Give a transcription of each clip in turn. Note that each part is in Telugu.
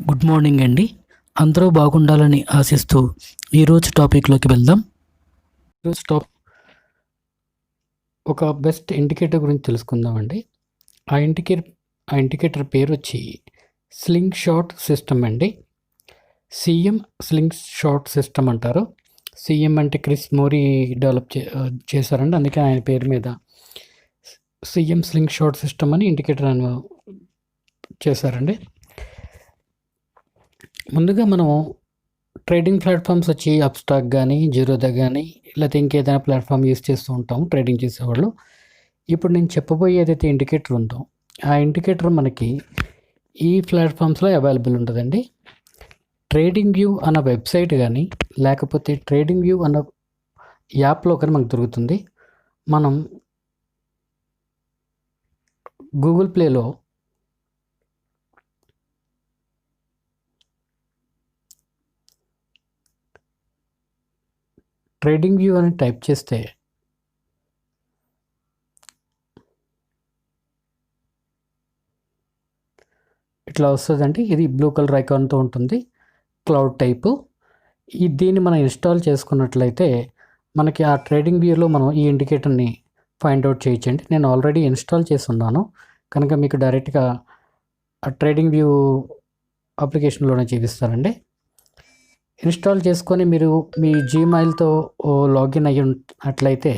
గుడ్ మార్నింగ్ అండి. అందరూ బాగుండాలని ఆశిస్తూ ఈరోజు టాపిక్లోకి వెళ్దాం. ఈరోజు ఒక బెస్ట్ ఇండికేటర్ గురించి తెలుసుకుందామండి. ఆ ఇండికేటర్ పేరు వచ్చి స్లింగ్ షాట్ సిస్టమ్ అండి. సిఎం స్లింగ్ షాట్ సిస్టమ్ అంటారు. సిఎం అంటే క్రిస్ మోరీ డెవలప్ చేశారండి. అందుకే ఆయన పేరు మీద సిఎం స్లింగ్ షాట్ సిస్టమ్ అని ఇండికేటర్ చేశారండి. ముందుగా మనం ట్రేడింగ్ ప్లాట్ఫామ్స్ వచ్చి అప్స్టాక్ కానీ, జీరోదా కానీ, లేకపోతే ఇంకేదైనా ప్లాట్ఫామ్ యూస్ చేస్తూ ఉంటాం ట్రేడింగ్ చేసేవాళ్ళు. ఇప్పుడు నేను చెప్పబోయే ఏదైతే ఇండికేటర్ ఉందో ఆ ఇండికేటర్ మనకి ఈ ప్లాట్ఫామ్స్లో అవైలబుల్ ఉంటుందండి. ట్రేడింగ్ వ్యూ అన్న వెబ్సైట్ కానీ, లేకపోతే ట్రేడింగ్ వ్యూ అన్న యాప్లో కానీ మనకు దొరుకుతుంది. మనం గూగుల్ ప్లేలో ట్రేడింగ్ వ్యూ అని టైప్ చేస్తే ఇట్లా వస్తుందండి. ఇది బ్లూ కలర్ ఐకాన్తో ఉంటుంది, క్లౌడ్ టైపు. దీన్ని మనం ఇన్స్టాల్ చేసుకున్నట్లయితే మనకి ఆ ట్రేడింగ్ వ్యూలో మనం ఈ ఇండికేటర్ని ఫైండ్ అవుట్ చేయొచ్చండి. నేను ఆల్రెడీ ఇన్స్టాల్ చేసి ఉన్నాను కనుక మీకు డైరెక్ట్గా ఆ ట్రేడింగ్ వ్యూ అప్లికేషన్లోనే చూపిస్తానండి. ఇన్స్టాల్ చేసుకొని మీరు మీ జీమెయిల్తో లాగిన్ అయ్యినట్లయితే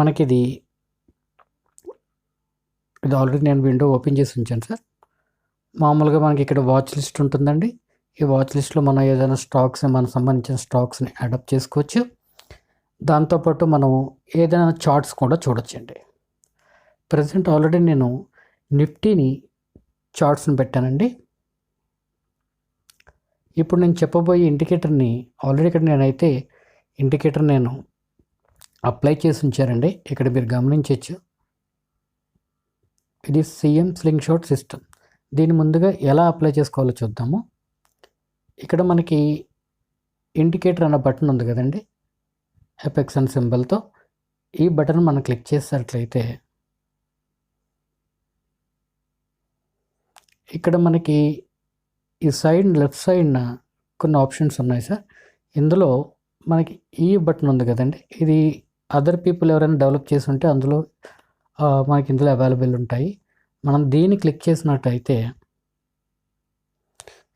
మనకి ఇది ఆల్రెడీ నేను విండో ఓపెన్ చేసి ఉంచాను సార్. మామూలుగా మనకి ఇక్కడ వాచ్ లిస్ట్ ఉంటుందండి. ఈ వాచ్ లిస్ట్లో మనం ఏదైనా స్టాక్స్ మనకు సంబంధించిన స్టాక్స్ని అడాప్ట్ చేసుకోవచ్చు. దాంతోపాటు మనం ఏదైనా చార్ట్స్ కూడా చూడొచ్చండి. ప్రజెంట్ ఆల్రెడీ నేను నిఫ్టీని చార్ట్స్ని పెట్టానండి. ఇప్పుడు నేను చెప్పబోయే ఇండికేటర్ని ఆల్రెడీ ఇక్కడ నేనైతే ఇండికేటర్ నేను అప్లై చేసి ఉంచారండి. ఇక్కడ మీరు గమనించవచ్చు. ఇది సిఎం స్లింగ్ షాట్ సిస్టమ్. దీన్ని ముందుగా ఎలా అప్లై చేసుకోవాలో చూద్దాము. ఇక్కడ మనకి ఇండికేటర్ అన్న బటన్ ఉంది కదండి, ఎపెక్స్ అండ్ సింబల్తో. ఈ బటన్ మనం క్లిక్ చేసినట్లయితే ఇక్కడ మనకి ఈ లెఫ్ట్ సైడ్న కొన్ని ఆప్షన్స్ ఉన్నాయి సార్. ఇందులో మనకి ఈ బటన్ ఉంది కదండి, ఇది అదర్ పీపుల్ ఎవరైనా డెవలప్ చేసి ఉంటే అందులో మనకి ఇందులో అవైలబుల్ ఉంటాయి. మనం దీన్ని క్లిక్ చేసినట్టయితే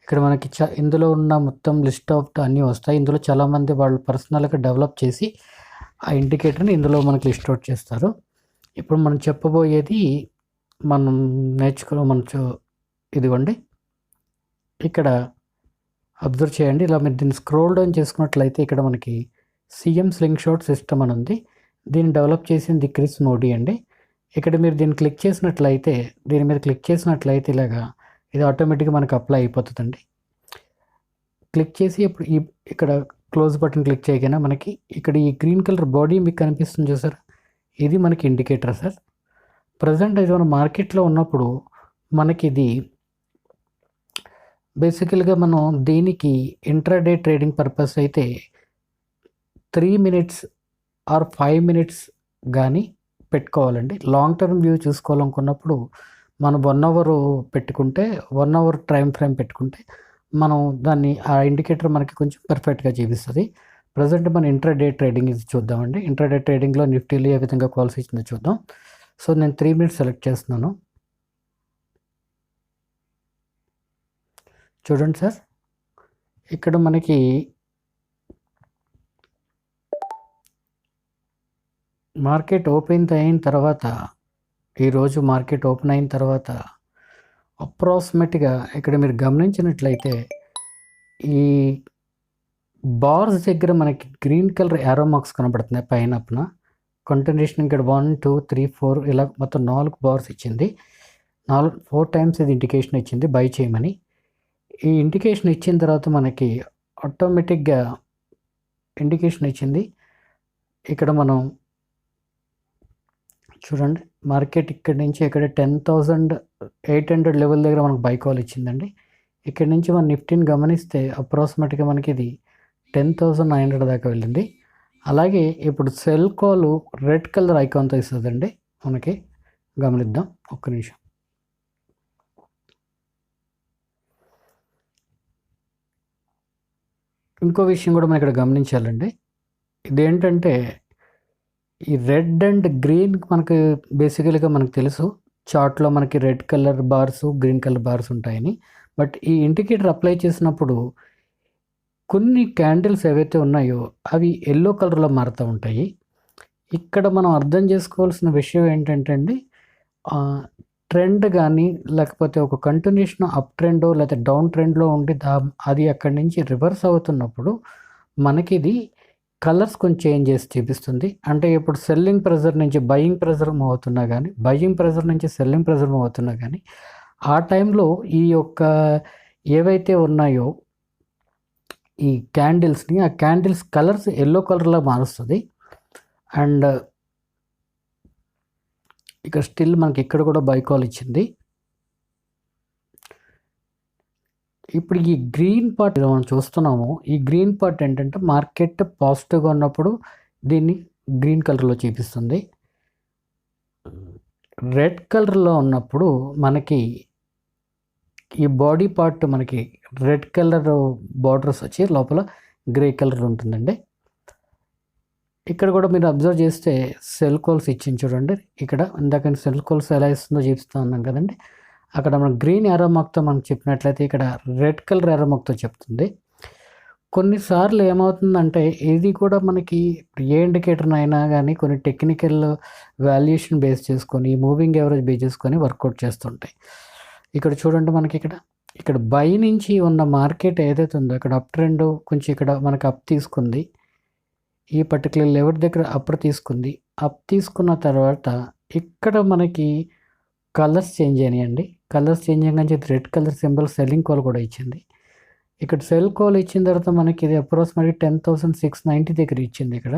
ఇక్కడ మనకి ఇందులో ఉన్న మొత్తం లిస్ట్ ఆఫ్ అన్నీ వస్తాయి. ఇందులో చాలామంది వాళ్ళు పర్సనల్గా డెవలప్ చేసి ఆ ఇండికేటర్ని ఇందులో మనకి లిస్ట్ అవుట్ చేస్తారు. ఇప్పుడు మనం చెప్పబోయేది మనం ఇదిగోండి, ఇక్కడ అబ్జర్వ్ చేయండి. ఇలా మీరు దీన్ని స్క్రోల్ డౌన్ చేసుకున్నట్లయితే ఇక్కడ మనకి సిఎం స్లింగ్ షాట్ సిస్టమ్ అని ఉంది. దీన్ని డెవలప్ చేసింది క్రిస్ మోడీ అండి. ఇక్కడ మీరు దీన్ని క్లిక్ చేసినట్లయితే, దీని మీద క్లిక్ చేసినట్లయితే ఇలాగా ఇది ఆటోమేటిక్గా మనకు అప్లై అయిపోతుందండి. క్లిక్ చేసి ఇప్పుడు ఇక్కడ క్లోజ్ బటన్ క్లిక్ చేయగానే మనకి ఇక్కడ ఈ గ్రీన్ కలర్ బాడీ మీకు కనిపిస్తుంది చూసారు, ఇది మనకి ఇండికేటర్ సార్. ప్రజెంట్ ఇది మన మార్కెట్లో ఉన్నప్పుడు మనకి ఇది బేసికల్గా మనం దీనికి ఇంట్రాడే ట్రేడింగ్ పర్పస్ అయితే 3 minutes ఆర్ 5 minutes కానీ పెట్టుకోవాలండి. లాంగ్ టర్మ్ వ్యూ చూసుకోవాలనుకున్నప్పుడు మనం 1 hour పెట్టుకుంటే 1 hour టైం ఫ్రేమ్ పెట్టుకుంటే మనం దాన్ని ఆ ఇండికేటర్ మనకి కొంచెం పర్ఫెక్ట్గా చూపిస్తుంది. ప్రజెంట్ మన ఇంట్రాడే ట్రేడింగ్ ఇది చూద్దామండి. ఇంట్రాడే ట్రేడింగ్లో నిఫ్టీలో ఏ విధంగా కాల్స్ ఇచ్చిందో చూద్దాం. సో నేను 3 minutes సెలెక్ట్ చేస్తున్నాను. చూడండి సార్, ఇక్కడ మనకి మార్కెట్ ఓపెన్ అయిన తర్వాత, ఈరోజు మార్కెట్ ఓపెన్ అయిన తర్వాత అప్రాక్సిమేట్గా ఇక్కడ మీరు గమనించినట్లయితే ఈ బార్స్ దగ్గర మనకి గ్రీన్ కలర్ యారో మార్క్స్ కనబడుతున్నాయి పైన. కంటిన్యూషన్ ఇక్కడ 1 2 3 4 ఇలా మొత్తం 4 బార్స్ ఇచ్చింది. 4 times ఇది ఇండికేషన్ ఇచ్చింది బై చేయమని. ఈ ఇండికేషన్ ఇచ్చిన తర్వాత మనకి ఆటోమేటిక్గా ఇండికేషన్ ఇచ్చింది. ఇక్కడ మనం చూడండి, మార్కెట్ ఇక్కడి నుంచి ఇక్కడ 10,800 లెవెల్ దగ్గర మనకు బై కాల్ ఇచ్చిందండి. ఇక్కడి నుంచి మన నిఫ్టీని గమనిస్తే అప్రాక్సిమేట్గా మనకి ఇది 10,900 దాకా వెళ్ళింది. అలాగే ఇప్పుడు సెల్ కాల్ రెడ్ కలర్ ఐకాన్తో ఇస్తుందండి మనకి. గమనిద్దాం ఒక్క నిమిషం. ఇంకో విషయం కూడా మనం ఇక్కడ గమనించాలండి. ఇదేంటంటే ఈ రెడ్ అండ్ గ్రీన్ మనకి బేసికల్‌గా మనకు తెలుసు. చార్ట్‌లో మనకి red colour bars, green colour bars ఉంటాయని. బట్ ఈ ఇండికేటర్ అప్లై చేసినప్పుడు కొన్ని క్యాండిల్స్ ఏవైతే ఉన్నాయో అవి యెల్లో కలర్‌లో మారుతూ ఉంటాయి. ఇక్కడ మనం అర్థం చేసుకోవాల్సిన విషయం ఏంటంటే అండి, ట్రెండ్ గానీ, లేకపోతే ఒక కంటిన్యూషన్ అప్ ట్రెండో లేకపోతే డౌన్ ట్రెండ్‌లో ఉండి అది అక్కడి నుంచి రివర్స్ అవుతున్నప్పుడు మనకిది కలర్స్ కొంచెం చేంజ్ చేసి చూపిస్తుంది. అంటే ఇప్పుడు సెల్లింగ్ ప్రెజర్ నుంచి బయింగ్ ప్రెజర్ మూవ్ అవుతున్నా గానీ, బయింగ్ ప్రెజర్ నుంచి సెల్లింగ్ ప్రెజర్ మూవ్ అవుతున్నా గానీ, ఆ టైంలో ఈ యొక్క ఏవైతే ఉన్నాయో ఈ క్యాండిల్స్‌ని, ఆ క్యాండిల్స్ కలర్స్ యెల్లో కలర్‌లో మారుస్తది. అండ్ ఇక్కడ స్టిల్ మనకి ఇక్కడ కూడా బై కాల్ ఇచ్చింది. ఇప్పుడు ఈ గ్రీన్ పార్ట్ మనం చూస్తున్నాము. ఈ గ్రీన్ పార్ట్ ఏంటంటే మార్కెట్ పాజిటివ్‌గా ఉన్నప్పుడు దీన్ని గ్రీన్ కలర్‌లో చూపిస్తుంది. రెడ్ కలర్‌లో ఉన్నప్పుడు మనకి ఈ బాడీ పార్ట్ మనకి రెడ్ కలర్ బార్డర్స్ వచ్చి లోపల గ్రే కలర్ ఉంటుందండి. ఇక్కడ కూడా మీరు అబ్జర్వ్ చేస్తే సెల్ కాల్స్ ఇచ్చింది చూడండి. ఇక్కడ ఇందాక సెల్ కాల్స్ ఎలా ఇస్తుందో చూపిస్తా ఉన్నాం కదండి. అక్కడ మనం గ్రీన్ యారో మార్క్‌తో మనం చెప్పినట్లయితే ఇక్కడ రెడ్ కలర్ యారో మార్క్‌తో చెప్తుంది. కొన్నిసార్లు ఏమవుతుందంటే ఇది కూడా మనకి ఏ ఇండికేటర్‌నైనా గానీ కొన్ని టెక్నికల్ వాల్యుయేషన్ బేస్ చేసుకొని, మూవింగ్ యావరేజ్ బేస్ చేసుకొని వర్కౌట్ చేస్తుంటాయి. ఇక్కడ చూడండి మనకి ఇక్కడ బై నుంచి ఉన్న మార్కెట్ ఏదైతే ఉందో ఇక్కడ అప్ ట్రెండ్ కొంచెం ఇక్కడ మనకి అప్ తీసుకుంది. ఈ పర్టిక్యులర్ లెవెల్ దగ్గర అప్పుడు తీసుకుంది. అప్ తీసుకున్న తర్వాత ఇక్కడ మనకి కలర్స్ చేంజ్ అయినాయండి. కలర్స్ చేంజ్ అయ్యంగానే red colour symbol selling call కూడా ఇచ్చింది. ఇక్కడ సెల్ కాల్ ఇచ్చిన తర్వాత మనకి ఇది అప్రాక్సిమేట్‌లీ 10,690 దగ్గర ఇచ్చింది ఇక్కడ.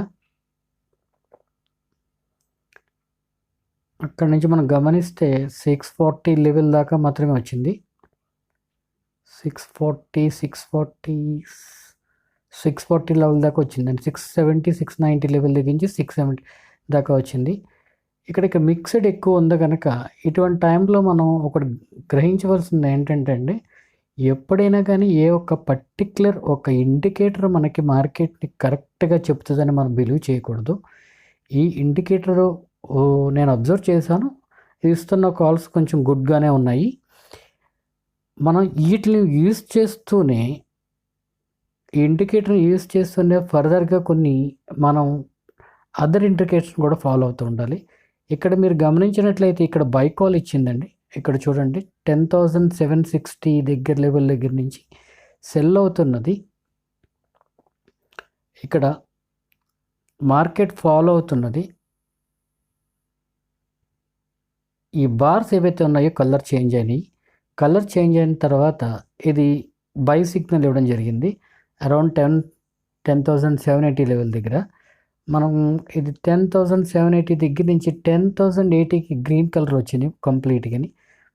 అక్కడి నుంచి మనం గమనిస్తే 640 లెవెల్ దాకా మాత్రమే వచ్చింది. 640 లెవెల్ దాకా వచ్చిందండి. 670, 690 లెవెల్ దగ్గర నుంచి 670 దాకా వచ్చింది. ఇక్కడ మిక్స్డ్ ఎక్కువ ఉంది కనుక ఇటువంటి టైంలో మనం ఒకటి గ్రహించవలసింది ఏంటంటే అండి, ఎప్పుడైనా కానీ ఏ ఒక్క పర్టిక్యులర్ ఒక ఇండికేటర్ మనకి మార్కెట్‌ని కరెక్ట్‌గా చెప్తుందని మనం బిలీవ్ చేయకూడదు. ఈ ఇండికేటరు నేను అబ్జర్వ్ చేశాను. ఇస్తున్న కాల్స్ కొంచెం గుడ్‌గానే ఉన్నాయి. మనం వీటిని యూజ్ చేస్తూనే ఈ ఇండికేటర్‌ని యూజ్ చేస్తూనే ఫర్దర్‌గా కొన్ని మనం అదర్ ఇండికేటర్స్ కూడా ఫాలో అవుతూ ఉండాలి. ఇక్కడ మీరు గమనించినట్లయితే ఇక్కడ బై కాల్ ఇచ్చిందండి. ఇక్కడ చూడండి 10,760 లెవెల్ దగ్గర నుంచి సెల్ అవుతున్నది. ఇక్కడ మార్కెట్ ఫాలో అవుతున్నది. ఈ బార్స్ ఏవైతే ఉన్నాయో కలర్ చేంజ్ అయినాయి. కలర్ చేంజ్ అయిన తర్వాత ఇది బై సిగ్నల్ ఇవ్వడం జరిగింది. అరౌండ్ 10,780 లెవెల్ దగ్గర. మనం ఇది 10,780 దగ్గర నుంచి 10,080కి గ్రీన్ కలర్ వచ్చింది కంప్లీట్‌గాని.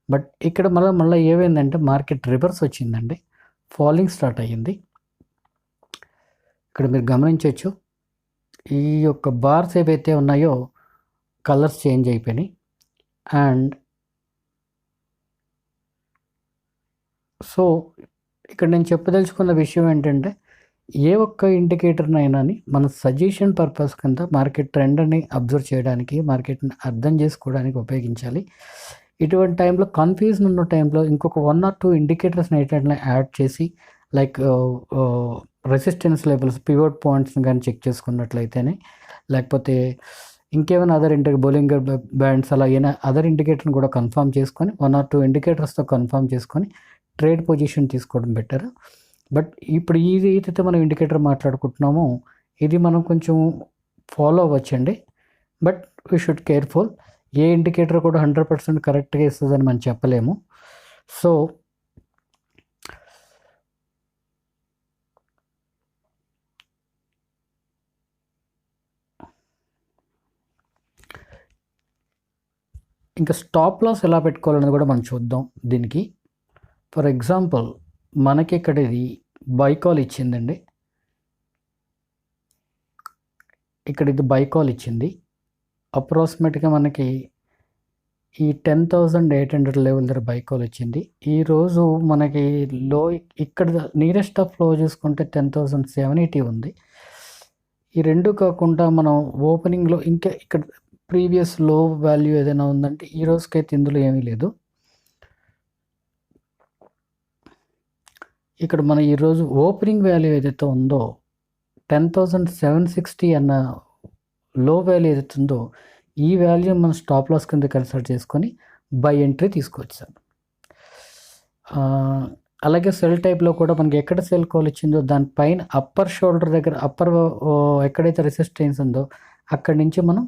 బట్ ఇక్కడ మళ్ళీ ఏమైందంటే మార్కెట్ రివర్స్ వచ్చిందండి. ఫాలింగ్ స్టార్ట్ అయ్యింది. ఇక్కడ మీరు గమనించొచ్చు. ఈ యొక్క బార్స్ ఏవైతే ఉన్నాయో కలర్స్ చేంజ్ అయిపోయినాయి. అండ్ సో ఇక్కడ నేను చెప్పదలుచుకున్న విషయం ఏంటంటే ఏ ఒక్క ఇండికేటర్‌నైనాని మన సజెషన్ పర్పస్ కింద మార్కెట్ ట్రెండ్‌ని అబ్జర్వ్ చేయడానికి, మార్కెట్‌ని అర్థం చేసుకోవడానికి ఉపయోగించాలి. ఇటువంటి టైంలో కన్‌ఫ్యూజన్ ఉన్న టైంలో ఇంకొక 1 ఆర్ 2 ఇండికేటర్స్‌ని ఏంటంటే యాడ్ చేసి లైక్ రెసిస్టెన్స్ లెవెల్స్, పివట్ పాయింట్స్‌ని గాని చెక్ చేసుకున్నట్లయితేనే, లేకపోతే ఇంకేమైనా అదర్ బోలింగర్ బ్యాండ్స్ అలా ఏమైనా అదర్ ఇండికేటర్‌ని కూడా కన్ఫర్మ్ చేసుకొని 1 ఆర్ 2 ఇండికేటర్స్‌తో కన్ఫర్మ్ చేసుకొని ట్రేడ్ పొజిషన్ తీసుకోవడం బెటర్. బట్ ఇప్పుడు ఇది ఏదైతే మనం ఇండికేటర్ మాట్లాడుకుంటున్నామో ఇది మనం కొంచెం ఫాలో అవ్వచ్చండి. But we should careful. ఏ ఇండికేటర్ కూడా 100% కరెక్ట్‌గా ఇస్తదని మనం చెప్పలేము. సో ఇంకా స్టాప్ లాస్ ఎలా పెట్టుకోవాలనేది కూడా మనం చూద్దాం దీనికి. ఫర్ ఎగ్జాంపుల్ మనకి ఇక్కడ ఇది బై కాల్ ఇచ్చిందండి. ఇక్కడ ఇది బై కాల్ ఇచ్చింది. అప్రాక్సిమేట్‌గా మనకి ఈ 10,800 లెవెల్ దగ్గర బై కాల్ వచ్చింది. ఈరోజు మనకి లో ఇక్కడ నియరెస్ట్ ఆఫ్ లో చూసుకుంటే 10,780 ఉంది. ఈ రెండు కాకుండా మనం ఓపెనింగ్లో ఇంకా ఇక్కడ ప్రీవియస్ లో వాల్యూ ఏదైనా ఉందంటే ఈ రోజుకైతే ఇందులో ఏమీ లేదు. ఇక్కడ మన ఈరోజు ఓపెనింగ్ వాల్యూ ఏదైతే ఉందో 10,760 అన్న లో వాల్యూ ఏదైతే ఉందో ఈ వాల్యూ మనం స్టాప్ లాస్ కింద కన్సిడర్ చేసుకొని బై ఎంట్రీ తీసుకోవచ్చు సార్. అలాగే సెల్ టైప్లో కూడా మనకి ఎక్కడ సెల్ కాల్ ఇచ్చిందో దానిపైన అప్పర్ షోల్డర్ దగ్గర ఎక్కడైతే రెసిస్టెన్స్ ఉందో అక్కడి నుంచి మనం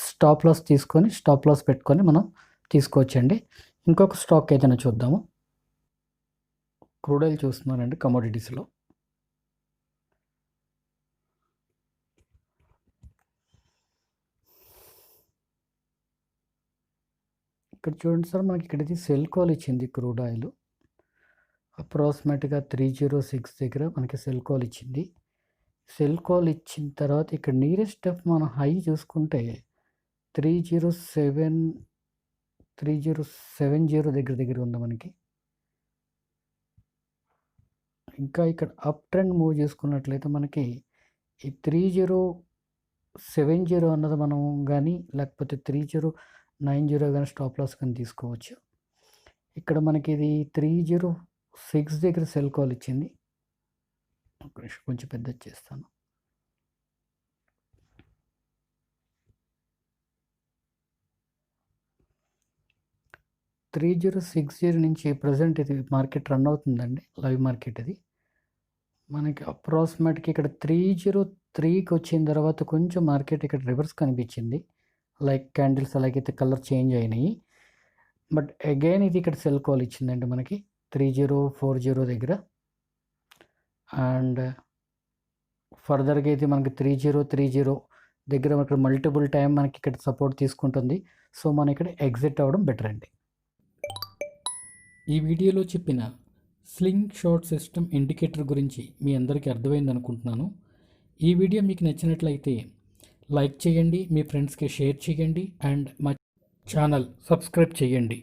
స్టాప్ లాస్ తీసుకొని స్టాప్ లాస్ పెట్టుకొని మనం తీసుకోవచ్చండి. ఇంకొక స్టాక్ ఏదైనా చూద్దాము. క్రూడ్ ఆయిల్ చూస్తున్నానండి కమోడిటీస్లో. ఇక్కడ చూడండి సార్, మనకి ఇక్కడ ఇది సెల్ కాల్ ఇచ్చింది. క్రూడ్ ఆయిల్ అప్రాక్సిమేట్గా 306 దగ్గర మనకి సెల్ కాల్ ఇచ్చింది. సెల్ కాల్ ఇచ్చిన తర్వాత ఇక్కడ నియరెస్ట్ ఆఫ్ మనం హై చూసుకుంటే 3070 దగ్గర ఉంది మనకి. ఇంకా ఇక్కడ అప్ ట్రెండ్ మూవ్ చేసుకున్నట్లయితే మనకి ఈ 3070 అన్నది మనం కానీ లేకపోతే 3090 కానీ స్టాప్ లాస్ కానీ తీసుకోవచ్చు. ఇక్కడ మనకి ఇది 306 దగ్గర సెల్ కాల్ ఇచ్చింది. కొంచెం పెద్ద చేస్తాను. $3060 నుంచి ప్రజెంట్ ఇది మార్కెట్ రన్ అవుతుందండి, లైవ్ మార్కెట్. ఇది మనకి అప్రాక్సిమేట్గా ఇక్కడ 303కి వచ్చిన తర్వాత కొంచెం మార్కెట్ ఇక్కడ రివర్స్ కనిపించింది. లైక్ క్యాండిల్స్ అలాగైతే కలర్ చేంజ్ అయినాయి. బట్ అగైన్ ఇది ఇక్కడ సెల్ కాల్ ఇచ్చిందండి మనకి 3040 దగ్గర. అండ్ ఫర్దర్గా అయితే మనకి 3030 దగ్గర మనకి మల్టిపుల్ టైం మనకి ఇక్కడ సపోర్ట్ తీసుకుంటుంది. సో మనం ఇక్కడ ఎగ్జిట్ అవ్వడం బెటర్ అండి. ఈ వీడియోలో చెప్పిన స్లింగ్ షాట్ సిస్టమ్ ఇండికేటర్ గురించి మీ అందరికీ అర్థమైంది అనుకుంటున్నాను. ఈ వీడియో మీకు నచ్చినట్లయితే లైక్ చేయండి, మీ ఫ్రెండ్స్కి షేర్ చేయండి అండ్ మా ఛానల్ సబ్స్క్రైబ్ చేయండి.